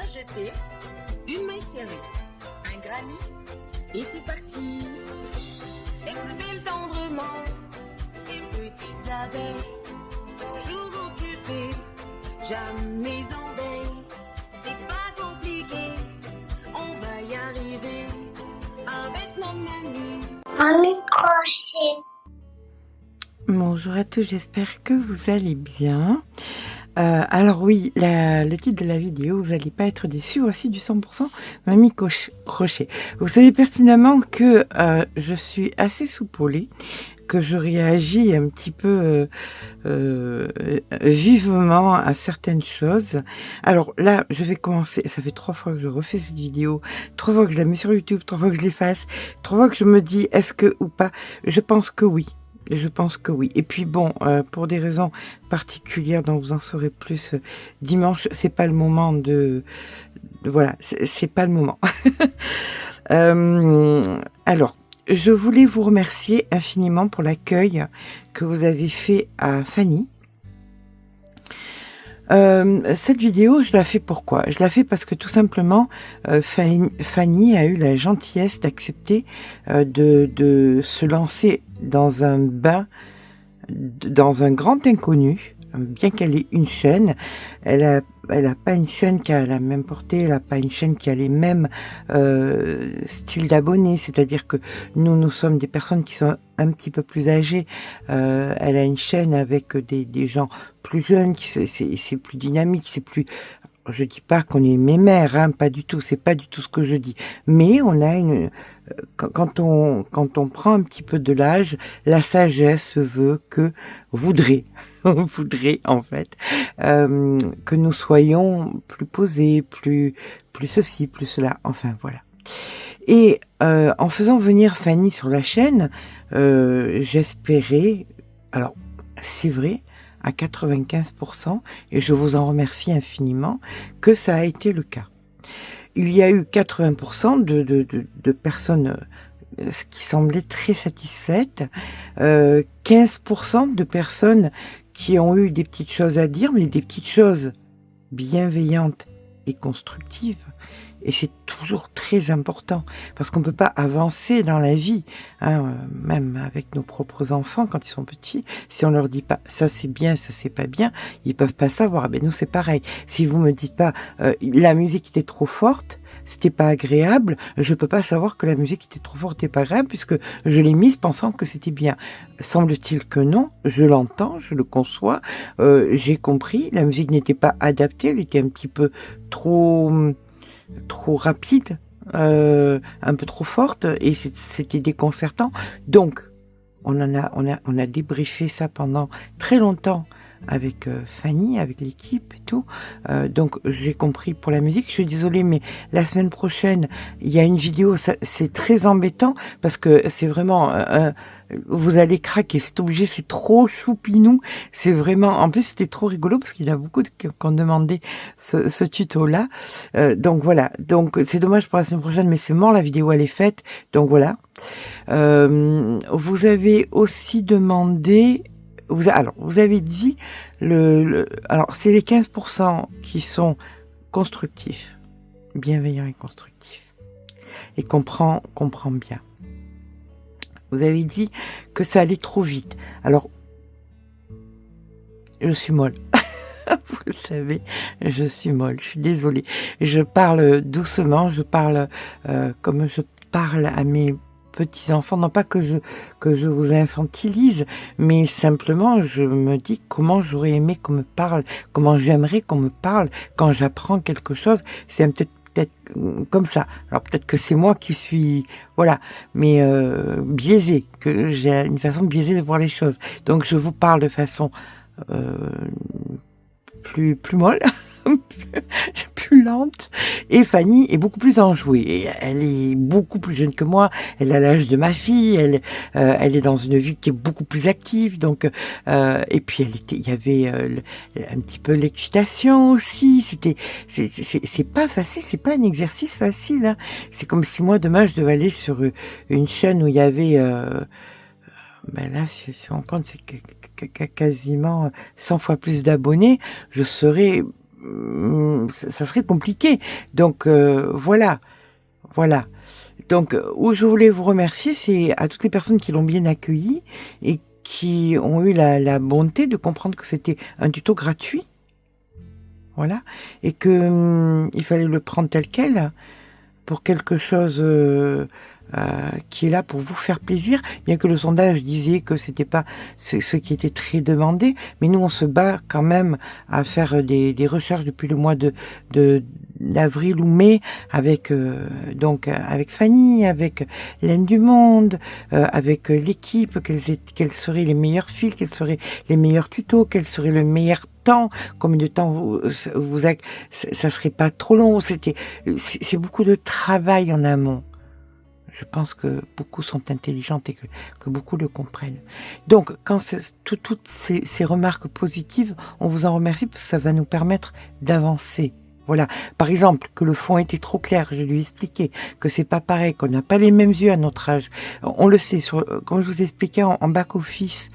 jeter, une main serrée, un granit, et c'est parti. Exhale tendrement ces petites abeilles, toujours occupées, jamais en veille. C'est pas compliqué, on va y arriver avec nos menus. Un microchet. Bonjour à tous, j'espère que vous allez bien. Alors oui, le titre de la vidéo, vous n'allez pas être déçus, voici du 100% Mamie Crochet. Vous savez pertinemment que je suis assez soupolée, que je réagis un petit peu vivement à certaines choses. Alors là, je vais commencer, ça fait 3 fois que je refais cette vidéo, 3 fois que je la mets sur YouTube, 3 fois que je l'efface, 3 fois que je me dis est-ce que ou pas. Je pense que oui. Je pense que oui. Et puis bon, pour des raisons particulières dont vous en saurez plus dimanche, c'est pas le moment voilà, c'est pas le moment. Alors, je voulais vous remercier infiniment pour l'accueil que vous avez fait à Fanny. Cette vidéo, je la fais pourquoi? Je la fais parce que tout simplement, Fanny a eu la gentillesse d'accepter de se lancer dans un bain, dans un grand inconnu, bien qu'elle ait une chaîne. Elle a pas une chaîne qui a la même portée, elle a pas une chaîne qui a les mêmes styles d'abonnés, c'est-à-dire que nous sommes des personnes qui sont un petit peu plus âgées. Elle a une chaîne avec des gens plus jeunes, c'est plus dynamique, c'est plus... Je dis pas qu'on est mémères, hein, pas du tout, c'est pas du tout ce que je dis. Mais on a quand on prend un petit peu de l'âge, la sagesse veut que on voudrait en fait que nous soyons plus posés, plus ceci, plus cela. Enfin voilà. Et en faisant venir Fanny sur la chaîne, j'espérais, alors c'est vrai, à 95%, et je vous en remercie infiniment, que ça a été le cas. Il y a eu 80% de personnes qui semblaient très satisfaites, 15% de personnes qui ont eu des petites choses à dire, mais des petites choses bienveillantes et constructives. Et c'est toujours très important, parce qu'on ne peut pas avancer dans la vie, hein, même avec nos propres enfants quand ils sont petits, si on leur dit pas ça c'est bien, ça c'est pas bien, ils peuvent pas savoir. Ben nous c'est pareil. Si vous me dites pas la musique était trop forte, c'était pas agréable, je peux pas savoir que la musique était trop forte et pas agréable puisque je l'ai mise pensant que c'était bien. Semble-t-il que non, je l'entends, je le conçois, j'ai compris, la musique n'était pas adaptée, elle était un petit peu trop rapide, un peu trop forte, et c'était déconcertant. Donc, on a débriefé ça pendant très longtemps avec Fanny, avec l'équipe et tout. Donc, j'ai compris pour la musique. Je suis désolée, mais la semaine prochaine, il y a une vidéo. C'est très embêtant parce que c'est vraiment... vous allez craquer, c'est obligé, c'est trop choupinou. C'est vraiment... En plus, c'était trop rigolo parce qu'il y a beaucoup qui ont demandé ce tuto-là. Donc, voilà. Donc, c'est dommage pour la semaine prochaine, mais c'est mort, la vidéo, elle est faite. Donc, voilà. Vous avez aussi demandé... Alors, vous avez dit, alors c'est les 15% qui sont constructifs, bienveillants et constructifs, et comprend bien. Vous avez dit que ça allait trop vite. Alors, je suis molle. Vous le savez, je suis molle, je suis désolée. Je parle doucement, je parle comme je parle à mes petits-enfants, non pas que je vous infantilise, mais simplement je me dis comment j'aurais aimé qu'on me parle, comment j'aimerais qu'on me parle quand j'apprends quelque chose. C'est peut-être comme ça. Alors peut-être que c'est moi qui suis, voilà, mais biaisée, que j'ai une façon biaisée de voir les choses. Donc je vous parle de façon plus molle, plus lente, et Fanny est beaucoup plus enjouée. Et elle est beaucoup plus jeune que moi, elle a l'âge de ma fille, elle est dans une vie qui est beaucoup plus active, donc et puis il y avait un petit peu l'excitation aussi. C'est pas facile, c'est pas un exercice facile, hein. C'est comme si moi demain je devais aller sur une chaîne où il y avait ben là, si on compte, c'est quasiment 100 fois plus d'abonnés, je serais ça serait compliqué. Donc voilà. Donc où je voulais vous remercier, c'est à toutes les personnes qui l'ont bien accueilli et qui ont eu la bonté de comprendre que c'était un tuto gratuit. Voilà. Et que il fallait le prendre tel quel pour quelque chose qui est là pour vous faire plaisir, bien que le sondage disait que c'était pas ce qui était très demandé, mais nous on se bat quand même à faire des recherches depuis le mois d'avril ou mai avec avec Fanny, avec l'Aine du Monde, avec l'équipe, quels seraient les meilleurs fils, quels seraient les meilleurs tutos, quel serait le meilleur temps, combien de temps ça serait pas trop long. C'est beaucoup de travail en amont. Je pense que beaucoup sont intelligentes et que beaucoup le comprennent. Donc, quand toutes ces remarques positives, on vous en remercie parce que ça va nous permettre d'avancer. Voilà. Par exemple, que le fond était trop clair, je lui ai expliqué que c'est pas pareil, qu'on n'a pas les mêmes yeux à notre âge. On le sait, comme je vous expliquais en back-office,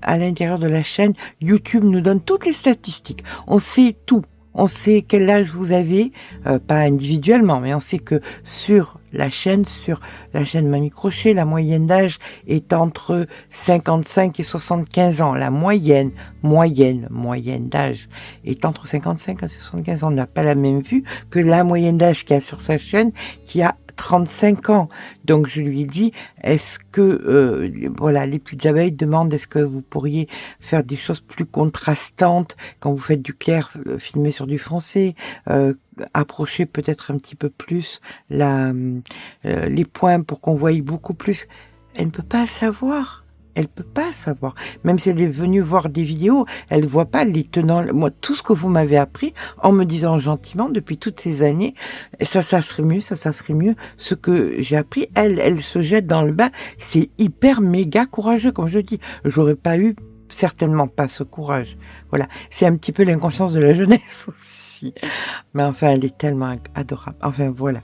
à l'intérieur de la chaîne, YouTube nous donne toutes les statistiques. On sait tout. On sait quel âge vous avez, pas individuellement, mais on sait que sur la chaîne Mamie Crochet, la moyenne d'âge est entre 55 et 75 ans. La moyenne d'âge est entre 55 et 75 ans. On n'a pas la même vue que la moyenne d'âge qu'il y a sur sa chaîne, qui a 35 ans. Donc je lui ai dit, est-ce que les petites abeilles demandent, est-ce que vous pourriez faire des choses plus contrastantes quand vous faites du clair, filmer sur du foncé, approcher peut-être un petit peu plus les points pour qu'on voie beaucoup plus. Elle ne peut pas savoir. Même si elle est venue voir des vidéos, elle ne voit pas les tenants. Moi, tout ce que vous m'avez appris, en me disant gentiment, depuis toutes ces années, ça serait mieux. Ce que j'ai appris, elle se jette dans le bain. C'est hyper méga courageux, comme je dis. J'aurais pas eu certainement pas ce courage. Voilà. C'est un petit peu l'inconscience de la jeunesse aussi. Mais enfin, elle est tellement adorable. Enfin, voilà.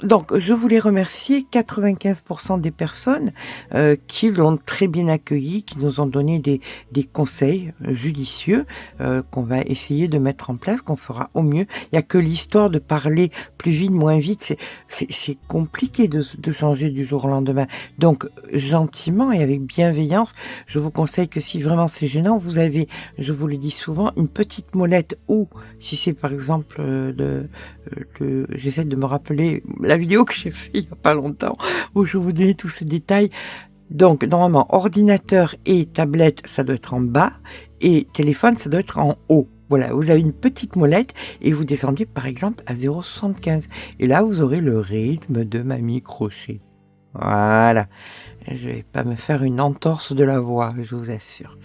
Donc, je voulais remercier 95% des personnes qui l'ont très bien accueilli, qui nous ont donné des conseils judicieux qu'on va essayer de mettre en place, qu'on fera au mieux. Il n'y a que l'histoire de parler plus vite, moins vite. C'est compliqué de changer du jour au lendemain. Donc, gentiment et avec bienveillance, je vous conseille que si vraiment c'est gênant, vous avez, je vous le dis souvent, une petite molette ou si c'est par exemple j'essaie de me rappeler la vidéo que j'ai fait il n'y a pas longtemps où je vous donnais tous ces détails. Donc normalement ordinateur et tablette ça doit être en bas et téléphone ça doit être en haut. Voilà, vous avez une petite molette et vous descendez par exemple à 0,75 et là vous aurez le rythme de Mamie Crochet. Voilà, je vais pas me faire une entorse de la voix, je vous assure.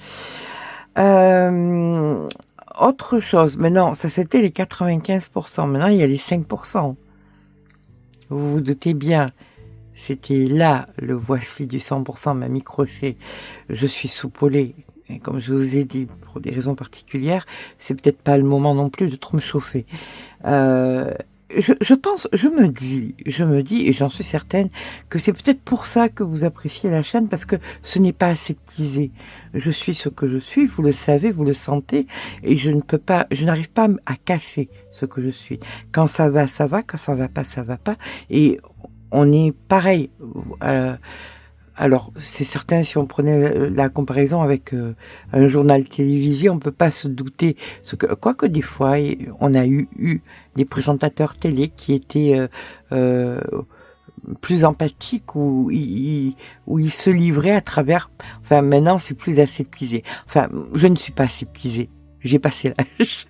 Autre chose, maintenant, ça c'était les 95%, maintenant il y a les 5%. Vous vous doutez bien, c'était là le voici du 100% Mamie Crochet. Je suis soupolée, et comme je vous ai dit, pour des raisons particulières, c'est peut-être pas le moment non plus de trop me chauffer. Je me dis, et j'en suis certaine, que c'est peut-être pour ça que vous appréciez la chaîne, parce que ce n'est pas aseptisé. Je suis ce que je suis, vous le savez, vous le sentez, et je n'arrive pas à cacher ce que je suis. Quand ça va, quand ça va pas, et on est pareil. Alors, c'est certain, si on prenait la comparaison avec un journal télévisé, on ne peut pas se douter. Quoique des fois, on a eu des présentateurs télé qui étaient plus empathiques, où ils se livraient à travers... Enfin, maintenant, c'est plus aseptisé. Enfin, je ne suis pas aseptisée. J'ai passé l'âge.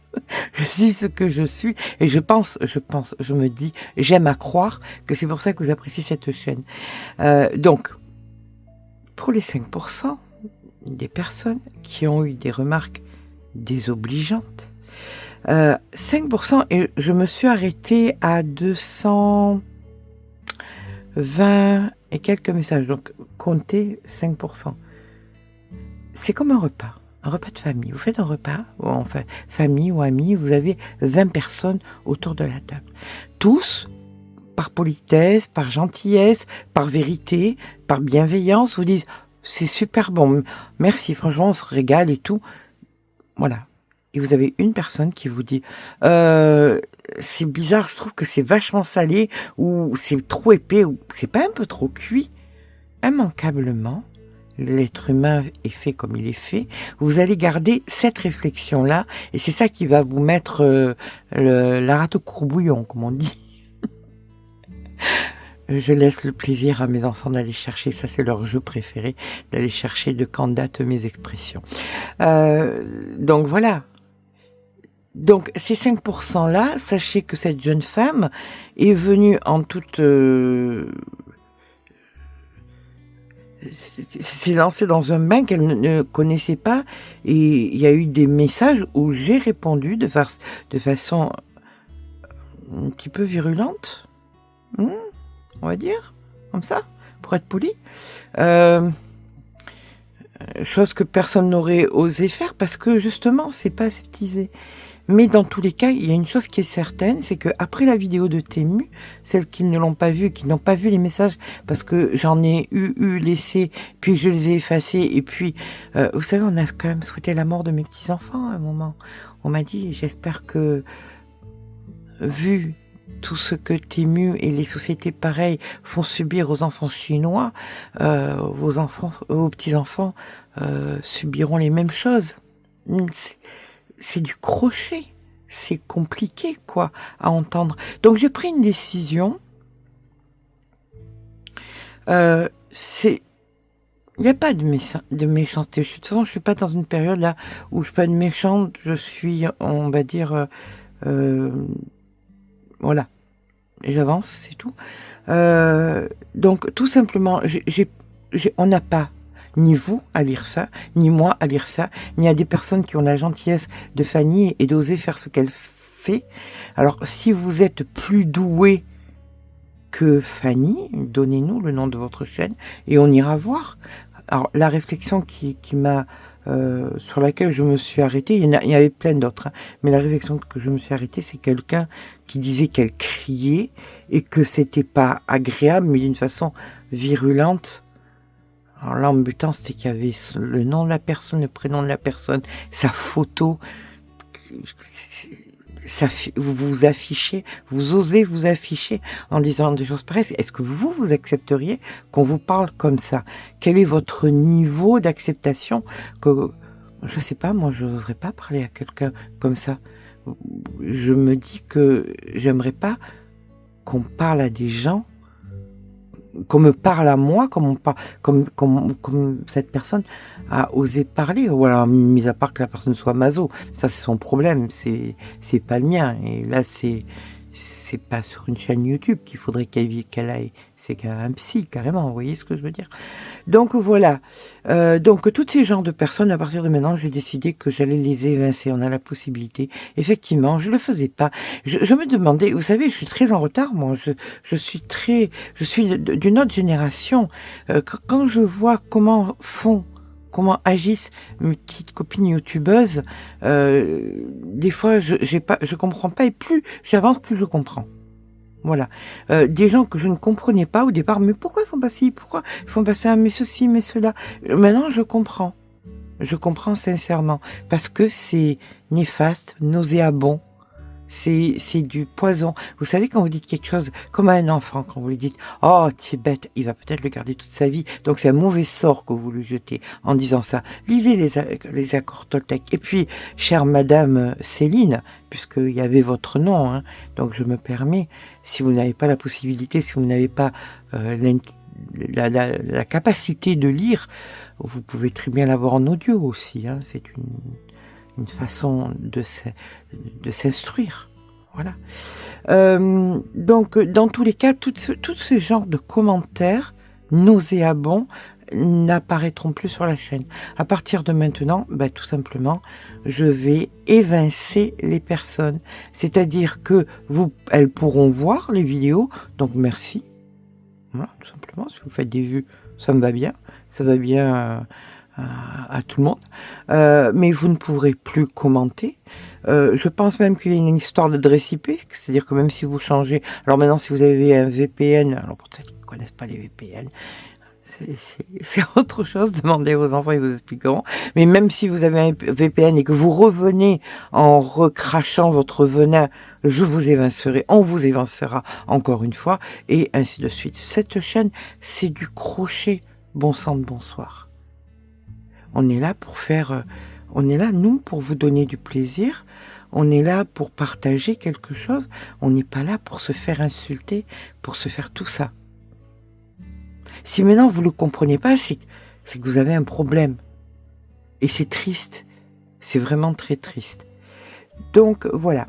Je suis ce que je suis. Et je me dis, j'aime à croire que c'est pour ça que vous appréciez cette chaîne. Donc... Pour les 5% des personnes qui ont eu des remarques désobligeantes, 5%, et je me suis arrêtée à 220 et quelques messages, donc comptez 5%. C'est comme un repas de famille. Vous faites un repas, enfin famille ou amis, vous avez 20 personnes autour de la table. Tous, par politesse, par gentillesse, par vérité, par bienveillance, vous disent « c'est super bon, merci, franchement on se régale et tout ». Voilà. Et vous avez une personne qui vous dit c'est bizarre, je trouve que c'est vachement salé, ou c'est trop épais, ou c'est pas un peu trop cuit. Immanquablement, l'être humain est fait comme il est fait. Vous allez garder cette réflexion-là, et c'est ça qui va vous mettre la rate au courbouillon, comme on dit. Je laisse le plaisir à mes enfants d'aller chercher, ça c'est leur jeu préféré, d'aller chercher de quand datent mes expressions. Donc voilà. Donc ces 5%-là, sachez que cette jeune femme est venue en toute... s'est lancée dans un bain qu'elle ne connaissait pas, et il y a eu des messages où j'ai répondu de façon un petit peu virulente, on va dire, comme ça, pour être poli. Chose que personne n'aurait osé faire parce que justement, c'est pas aseptisé. Mais dans tous les cas, il y a une chose qui est certaine, c'est que après la vidéo de Temu, celles qui ne l'ont pas vue, qui n'ont pas vu les messages, parce que j'en ai laissé, puis je les ai effacés, et puis, vous savez, on a quand même souhaité la mort de mes petits-enfants à un moment. On m'a dit, j'espère que, vu tout ce que Temu et les sociétés pareilles font subir aux enfants chinois, vos petits-enfants subiront les mêmes choses. C'est du crochet, c'est compliqué quoi à entendre. Donc j'ai pris une décision. Il n'y a pas de méchanceté. De toute façon, je suis pas dans une période là où je suis pas de méchante. Je suis, on va dire, voilà. J'avance, c'est tout. Donc tout simplement, on n'a pas ni vous à lire ça, ni moi à lire ça, ni à des personnes qui ont la gentillesse de Fanny et d'oser faire ce qu'elle fait. Alors, si vous êtes plus doué que Fanny, donnez-nous le nom de votre chaîne et on ira voir. Alors, la réflexion qui m'a, sur laquelle je me suis arrêtée, il y avait plein d'autres, hein, mais la réflexion que je me suis arrêtée, c'est quelqu'un qui disait qu'elle criait et que c'était pas agréable, mais d'une façon virulente. Alors là, l'embêtant, c'était qu'il y avait le nom de la personne, le prénom de la personne, sa photo. Vous vous affichez, vous osez vous afficher en disant des choses pareilles. Est-ce que vous accepteriez qu'on vous parle comme ça? Quel est votre niveau d'acceptation? Je sais pas, moi, je n'oserais pas parler à quelqu'un comme ça. Je me dis que j'aimerais pas qu'on parle à des gens, qu'on me parle à moi, comme cette personne a osé parler. Ou alors, mis à part que la personne soit maso, ça c'est son problème, c'est pas le mien. Et là, c'est pas sur une chaîne YouTube qu'il faudrait qu'elle aille, c'est qu'un psy carrément, vous voyez ce que je veux dire. Donc voilà, donc tous ces genres de personnes, à partir de maintenant, j'ai décidé que j'allais les évincer. On a la possibilité. Effectivement, je le faisais pas. Je me demandais, vous savez, je suis très en retard, moi. Je suis d'une autre génération. Quand je vois comment agissent mes petites copines youtubeuses, des fois je comprends pas, et plus j'avance, plus je comprends. Voilà. Des gens que je ne comprenais pas au départ, mais pourquoi ils font pas ci, pourquoi ils font pas ça, mais ceci, mais cela. Maintenant je comprends. Je comprends sincèrement, parce que c'est néfaste, nauséabond. C'est du poison. Vous savez, quand vous dites quelque chose, comme à un enfant, quand vous lui dites « Oh, tu es bête », il va peut-être le garder toute sa vie. Donc c'est un mauvais sort que vous lui jetez en disant ça. Lisez les accords Toltec. Et puis, chère Madame Céline, puisqu'il y avait votre nom, hein, donc je me permets, si vous n'avez pas la possibilité, si vous n'avez pas la capacité de lire, vous pouvez très bien l'avoir en audio aussi. Hein, c'est une façon de s'instruire. Voilà. Donc, dans tous les cas, tout ce genre de commentaires nauséabonds n'apparaîtront plus sur la chaîne. À partir de maintenant, tout simplement, je vais évincer les personnes. C'est-à-dire que elles pourront voir les vidéos, donc merci. Voilà, tout simplement, si vous faites des vues, ça me va bien. Ça va bien à tout le monde, mais vous ne pourrez plus commenter. Je pense même qu'il y a une histoire de IP, c'est-à-dire que même si vous changez, alors maintenant si vous avez un VPN, alors pour ceux qui ne connaissent pas les VPN, C'est autre chose, demandez aux enfants, ils vous expliqueront. Mais même si vous avez un VPN et que vous revenez en recrachant votre venin, je vous évincerai, on vous évincera encore une fois, et ainsi de suite. Cette chaîne, c'est du crochet. Bon sang de bonsoir. On est là pour faire... on est là, nous, pour vous donner du plaisir. On est là pour partager quelque chose. On n'est pas là pour se faire insulter, pour se faire tout ça. Si maintenant vous ne le comprenez pas, c'est que vous avez un problème. Et c'est triste. C'est vraiment très triste. Donc voilà.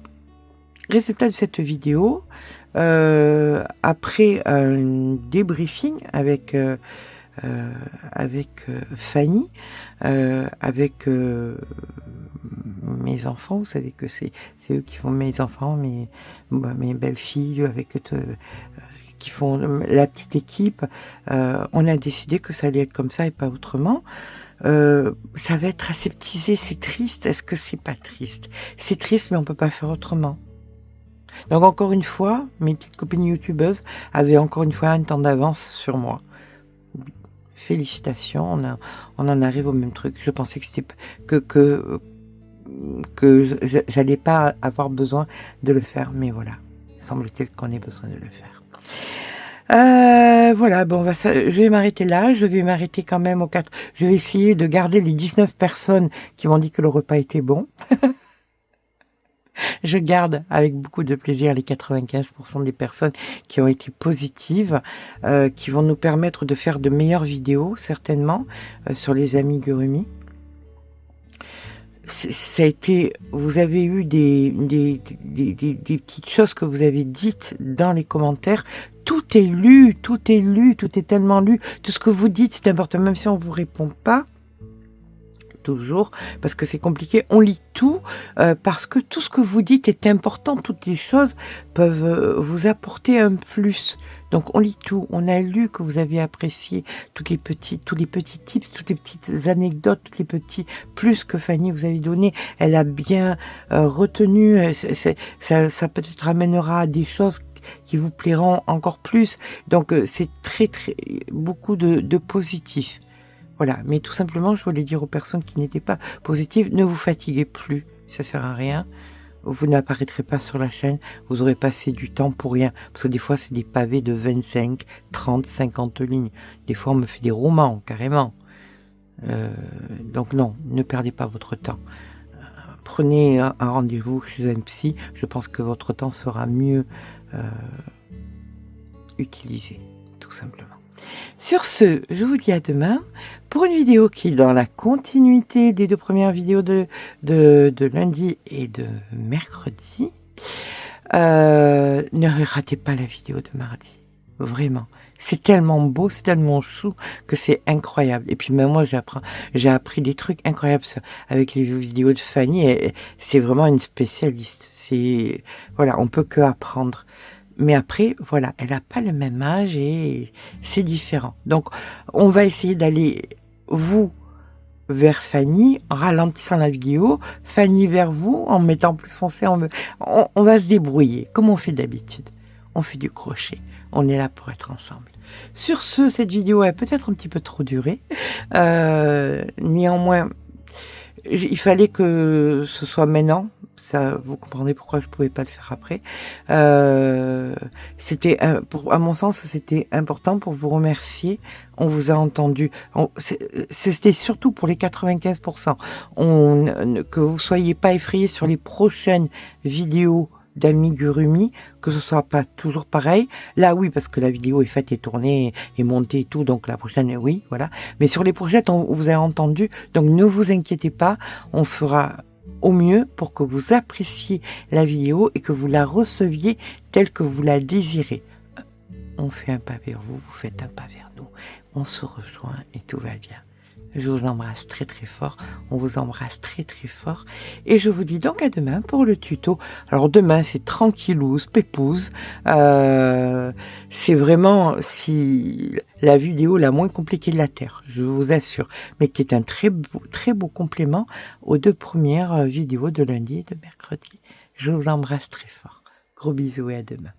Résultat de cette vidéo, après un débriefing avec Fanny, avec mes enfants, vous savez que c'est eux qui font mes enfants, mes belles-filles, qui font la petite équipe, on a décidé que ça allait être comme ça et pas autrement. Ça va être aseptisé, c'est triste. Est-ce que c'est pas triste? C'est triste, mais on peut pas faire autrement. Donc encore une fois, mes petites copines youtubeuses avaient encore une fois un temps d'avance sur moi. Félicitations, on en arrive au même truc. Je pensais que c'était que j'allais pas avoir besoin de le faire, mais voilà, semble-t-il qu'on ait besoin de le faire. Voilà, bon, je vais m'arrêter là, je vais m'arrêter quand même aux 4. Je vais essayer de garder les 19 personnes qui m'ont dit que le repas était bon. Je garde avec beaucoup de plaisir les 95% des personnes qui ont été positives, qui vont nous permettre de faire de meilleures vidéos, certainement, sur les amigurumis. Ça a été, vous avez eu des petites choses que vous avez dites dans les commentaires. Tout est lu, tout est tellement lu. Tout ce que vous dites, c'est important, même si on vous répond pas toujours, parce que c'est compliqué. On lit tout, parce que tout ce que vous dites est important. Toutes les choses peuvent vous apporter un plus. Donc on lit tout. On a lu que vous avez apprécié tous les petits tips, toutes les petites anecdotes, tous les petits plus que Fanny vous avez donné. Elle a bien retenu. Ça peut-être amènera à des choses qui vous plairont encore plus. Donc c'est très beaucoup de positif. Voilà, mais tout simplement, je voulais dire aux personnes qui n'étaient pas positives, ne vous fatiguez plus, ça sert à rien. Vous n'apparaîtrez pas sur la chaîne, vous aurez passé du temps pour rien. Parce que des fois, c'est des pavés de 25, 30, 50 lignes. Des fois, on me fait des romans, carrément. Donc non, ne perdez pas votre temps. Prenez un rendez-vous chez un psy, je pense que votre temps sera mieux utilisé, tout simplement. Sur ce, je vous dis à demain pour une vidéo qui est dans la continuité des 2 premières vidéos de lundi et de mercredi. Ne ratez pas la vidéo de mardi, vraiment. C'est tellement beau, c'est tellement chou que c'est incroyable. Et puis même moi, j'ai appris des trucs incroyables avec les vidéos de Fanny. C'est vraiment une spécialiste. Voilà, on peut que apprendre. Mais après, voilà, elle n'a pas le même âge et c'est différent. Donc, on va essayer d'aller, vous, vers Fanny, en ralentissant la vidéo, Fanny vers vous, en mettant plus foncé. On va se débrouiller, comme on fait d'habitude. On fait du crochet. On est là pour être ensemble. Sur ce, cette vidéo a peut-être un petit peu trop duré. Néanmoins, il fallait que ce soit maintenant. Ça, vous comprendrez pourquoi je ne pouvais pas le faire après. C'était, à mon sens, c'était important pour vous remercier. On vous a entendu. C'était surtout pour les 95%. Que vous ne soyez pas effrayés sur les prochaines vidéos d'amigurumi, que ce soit pas toujours pareil. Là, oui, parce que la vidéo est faite et tournée et montée et tout, donc la prochaine, oui, voilà. Mais sur les prochaines, on vous a entendu, donc ne vous inquiétez pas, on fera au mieux pour que vous appréciez la vidéo et que vous la receviez telle que vous la désirez. On fait un pas vers vous, vous faites un pas vers nous, on se rejoint et tout va bien. Je vous embrasse très très fort, on vous embrasse très très fort et je vous dis donc à demain pour le tuto. Alors demain c'est tranquillouse, pépouze, c'est vraiment la vidéo la moins compliquée de la Terre, je vous assure, mais qui est un très beau complément aux 2 premières vidéos de lundi et de mercredi. Je vous embrasse très fort, gros bisous et à demain.